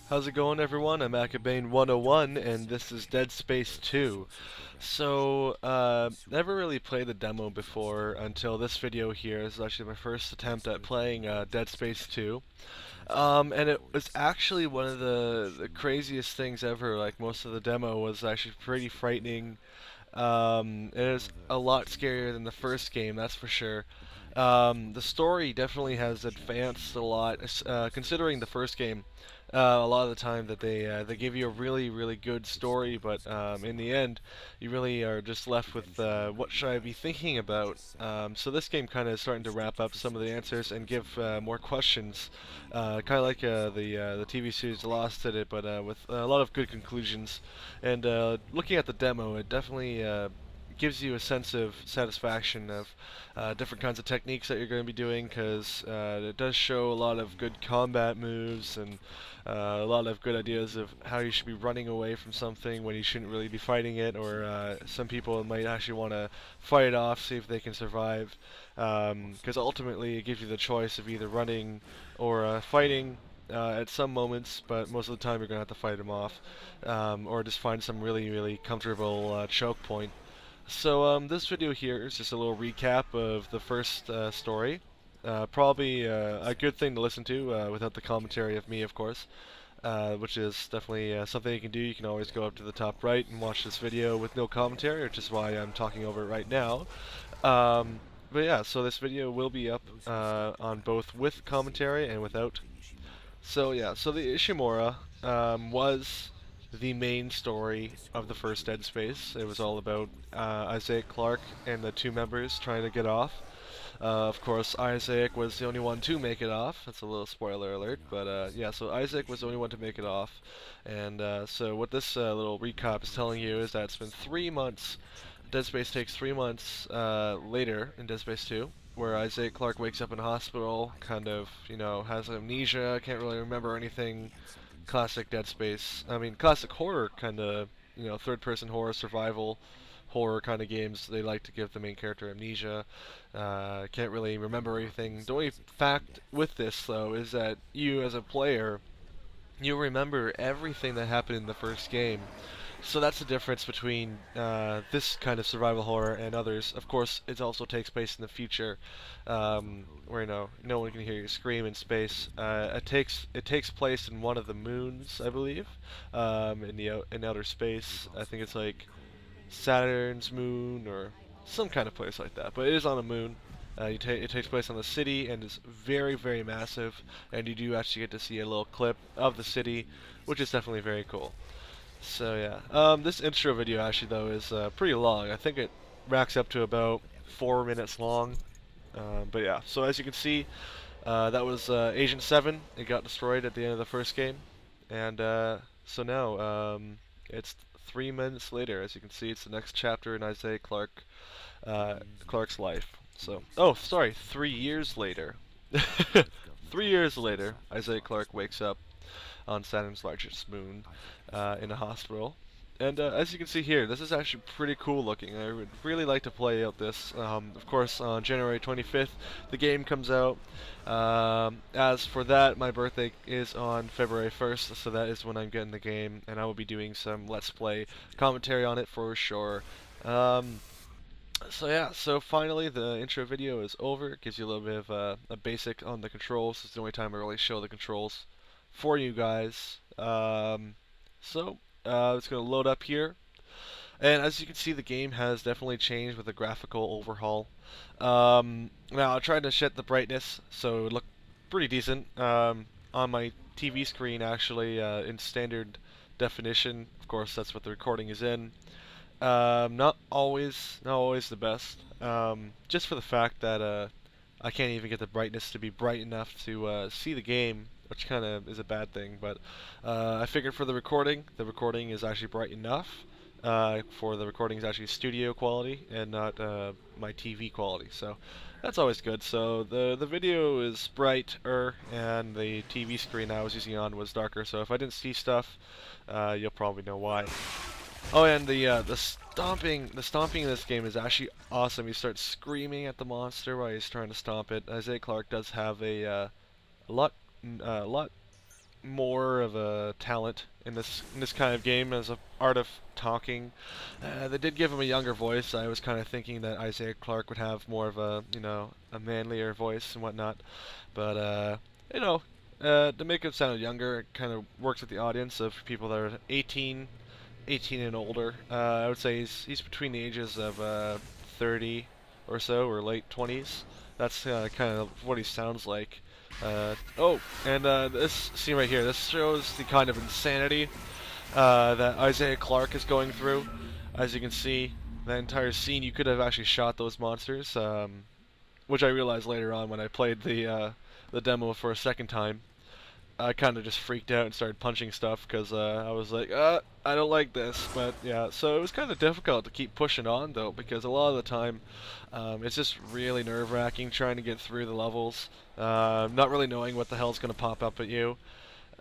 How's it going, everyone? I'm Acabane101, and this is Dead Space 2. Never really played the demo before until this video here. This is actually my first attempt at playing Dead Space 2. And it was actually one of the craziest things ever. Like, most of the demo was actually pretty frightening. It is a lot scarier than the first game, that's for sure. The story definitely has advanced a lot, considering the first game. A lot of the time that they give you a really good story, but in the end, you really are just left with what should I be thinking about. So this game kind of starting to wrap up some of the answers and give more questions, kind of like the TV series Lost did it, but with a lot of good conclusions. And looking at the demo, it definitely gives you a sense of satisfaction of different kinds of techniques that you're going to be doing, because it does show a lot of good combat moves and a lot of good ideas of how you should be running away from something when you shouldn't really be fighting it, or some people might actually want to fight it off, see if they can survive, because ultimately it gives you the choice of either running or fighting at some moments, but most of the time you're going to have to fight them off, or just find some really comfortable choke point. This video here is just a little recap of the first story. Probably a good thing to listen to without the commentary of me, of course, which is definitely something you can do. You can always go up to the top right and watch this video with no commentary, which is why I'm talking over it right now. But yeah, so this video will be up on both with commentary and without. So yeah, so the Ishimura was the main story of the first Dead Space. It was all about Isaac Clarke and the two members trying to get off. Of course, Isaac was the only one to make it off. That's a little spoiler alert, but yeah, so Isaac was the only one to make it off. And so what this little recap is telling you is that it's been 3 months. Dead Space takes 3 months later in Dead Space 2, where Isaac Clarke wakes up in a hospital, kind of, has amnesia, can't really remember anything. Classic Dead Space. I mean, classic horror kind of, third-person horror, survival horror kind of games. They like to give the main character amnesia. Can't really remember anything. The only fact with this, though, is that you, as a player, you remember everything that happened in the first game. So that's the difference between this kind of survival horror and others. Of course, it also takes place in the future, where no one can hear you scream in space. It takes place in one of the moons, I believe, in outer space. I think it's like Saturn's moon or some kind of place like that. But it is on a moon. It takes place on the city and is very massive. And you do actually get to see a little clip of the city, which is definitely very cool. So yeah, this intro video actually though is pretty long. I think it racks up to about 4 minutes long. But yeah, so as you can see, that was Agent 7. It got destroyed at the end of the first game, and so now it's 3 minutes later. As you can see, it's the next chapter in Isaiah Clarke's life. So, oh, sorry, 3 years later. 3 years later, Isaiah Clarke wakes up on Saturn's largest moon in a hospital. And as you can see here, this is actually pretty cool looking. I would really like to play out this. Of course, on January 25th, the game comes out. As for that, my birthday is on February 1st, so that is when I'm getting the game, and I will be doing some Let's Play commentary on it for sure. So yeah, so finally the intro video is over. It gives you a little bit of a basic on the controls. It's the only time I really show the controls for you guys. It's going to load up here. And as you can see, the game has definitely changed with a graphical overhaul. Now, I tried to set the brightness so it would look pretty decent on my TV screen, actually, in standard definition. Of course, that's what the recording is in. Not always the best. Just for the fact that I can't even get the brightness to be bright enough to see the game, which kind of is a bad thing. But I figured for the recording is actually bright enough. For the recording is actually studio quality and not my TV quality. So that's always good. So the video is brighter, and the TV screen I was using on was darker. So if I didn't see stuff, you'll probably know why. Oh, and the stomping in this game is actually awesome. You start screaming at the monster while he's trying to stomp it. Isaiah Clarke does have a lot more of a talent in this kind of game as a art of talking. They did give him a younger voice. I was kind of thinking that Isaiah Clarke would have more of a a manlier voice and whatnot, but you know. To make him sound younger, it kind of works with the audience of people that are 18 and older. I would say he's between the ages of 30 or so, or late 20s. That's kind of what he sounds like. Oh, and this scene right here, this shows the kind of insanity that Isaiah Clarke is going through. As you can see, that entire scene, you could have actually shot those monsters, which I realized later on when I played the demo for a second time. I kind of just freaked out and started punching stuff because I was like, I don't like this. But yeah, so it was kind of difficult to keep pushing on though, because a lot of the time it's just really nerve-wracking trying to get through the levels, not really knowing what the hell's going to pop up at you.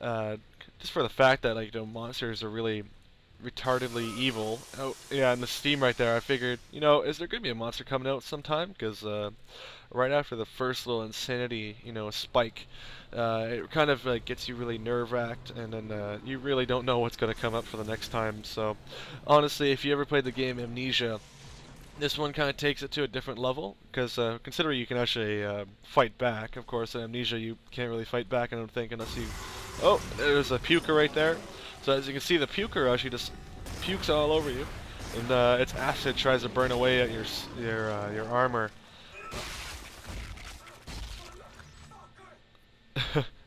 Just for the fact that like monsters are really retardedly evil. Oh yeah, and the Steam right there, I figured, is there going to be a monster coming out sometime? Because right after the first little insanity, spike, it kind of gets you really nerve-wracked, and then you really don't know what's going to come up for the next time. So honestly, if you ever played the game Amnesia, this one kind of takes it to a different level, because considering you can actually fight back. Of course, in Amnesia you can't really fight back, I don't think, unless you... Oh, there's a puker right there. So as you can see, the puker actually just pukes all over you, and its acid tries to burn away at your armor.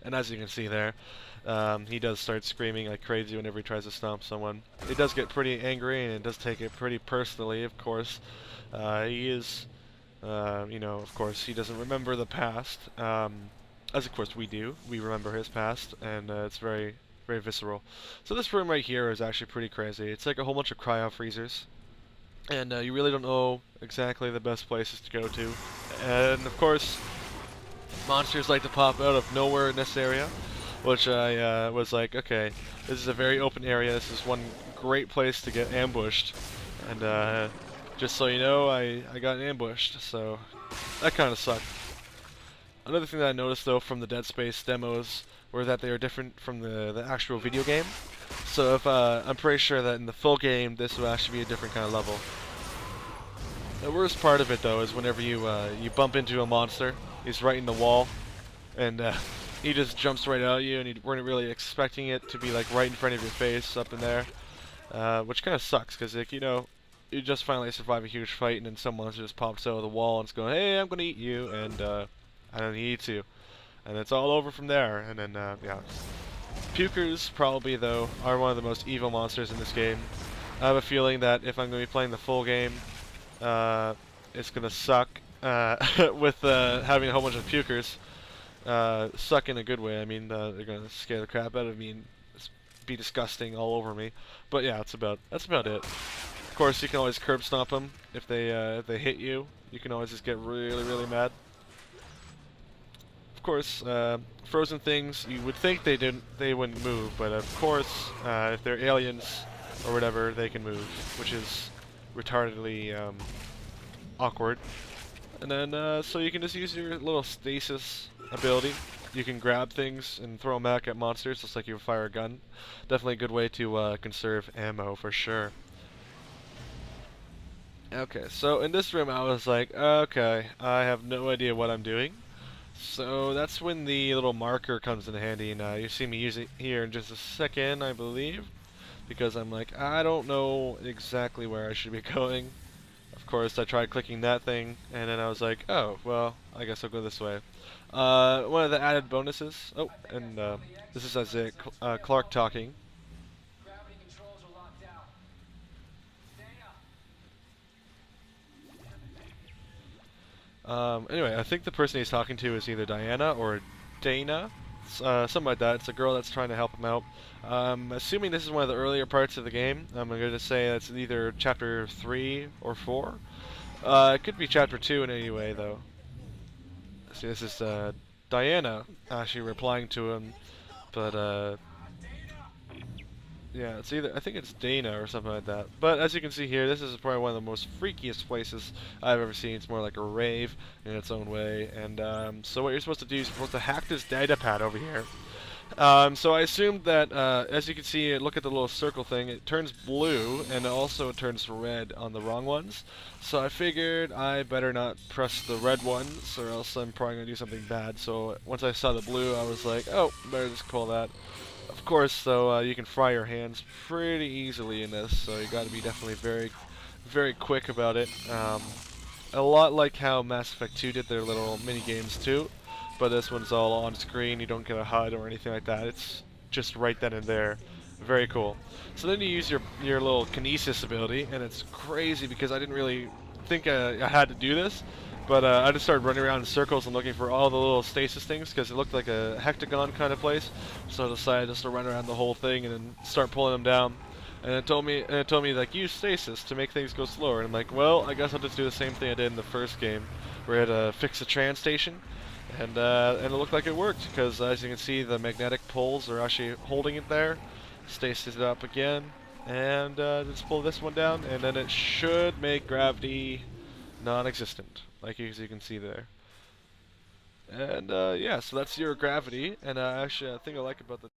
And as you can see there, he does start screaming like crazy whenever he tries to stomp someone. He does get pretty angry, and it does take it pretty personally, of course. He is, of course, he doesn't remember the past, as of course we do. We remember his past, and it's very, very visceral. So this room right here is actually pretty crazy. It's like a whole bunch of cryo freezers, and you really don't know exactly the best places to go to. And of course, monsters like to pop out of nowhere in this area, which I was like, okay, this is a very open area. This is one great place to get ambushed, and just so you know, I got ambushed, so that kind of sucked. Another thing that I noticed though from the Dead Space demos were that they are different from the actual video game. So if I'm pretty sure that in the full game this will actually be a different kind of level. The worst part of it though is whenever you bump into a monster, he's right in the wall, and he just jumps right out at you, and you weren't really expecting it to be like right in front of your face up in there, which kind of sucks because like you just finally survive a huge fight, and then some monster just pops out of the wall and it's going, hey, I'm gonna eat you, and I don't eat you, and it's all over from there. And then yeah, pukers probably though are one of the most evil monsters in this game. I have a feeling that if I'm gonna be playing the full game, it's gonna suck with having a whole bunch of pukers. Suck in a good way. I mean, they're gonna scare the crap out of me and be disgusting all over me. But yeah, that's about it. Of course, you can always curb stomp them if they hit you. You can always just get really, really mad. Of course, frozen things, you would think they wouldn't move, but of course, if they're aliens or whatever, they can move, which is retardedly awkward. And then, so you can just use your little stasis ability. You can grab things and throw them back at monsters, just like you would fire a gun. Definitely a good way to conserve ammo, for sure. Okay, so in this room I was like, okay, I have no idea what I'm doing. So that's when the little marker comes in handy, and you see me use it here in just a second, I believe. Because I'm like, I don't know exactly where I should be going. Of course, I tried clicking that thing, and then I was like, oh, well, I guess I'll go this way. One of the added bonuses, oh, and this is Isaiah Clarke talking. Anyway, I think the person he's talking to is either Diana or Dana, something like that. It's a girl that's trying to help him out. Assuming this is one of the earlier parts of the game, I'm going to say that's either chapter 3 or 4. It could be chapter 2 in any way, though. See, this is Diana actually replying to him, but yeah, it's either, I think it's Dana or something like that. But as you can see here, this is probably one of the most freakiest places I've ever seen. It's more like a rave in its own way. And so what you're supposed to do is you're supposed to hack this data pad over here. So I assumed that, as you can see, look at the little circle thing, it turns blue, and also it turns red on the wrong ones. So I figured I better not press the red ones, or else I'm probably going to do something bad. So once I saw the blue, I was like, oh, better just call that. Of course, though, you can fry your hands pretty easily in this, so you got to be definitely very, very quick about it. A lot like how Mass Effect 2 did their little mini games too, but this one's all on screen. You don't get a HUD or anything like that. It's just right then and there. Very cool. So then you use your little kinesis ability, and it's crazy because I didn't really think I had to do this, but I just started running around in circles and looking for all the little stasis things because it looked like a hectagon kind of place. So I decided just to run around the whole thing and then start pulling them down. And it told me like use stasis to make things go slower. And I'm like, well, I guess I'll just do the same thing I did in the first game, where I had to fix the trans station, and it looked like it worked because as you can see, the magnetic poles are actually holding it there. Stasis it up again, and just pull this one down, and then it should make gravity non-existent, like as you can see there. And yeah, so that's zero gravity, and actually, a thing I like about the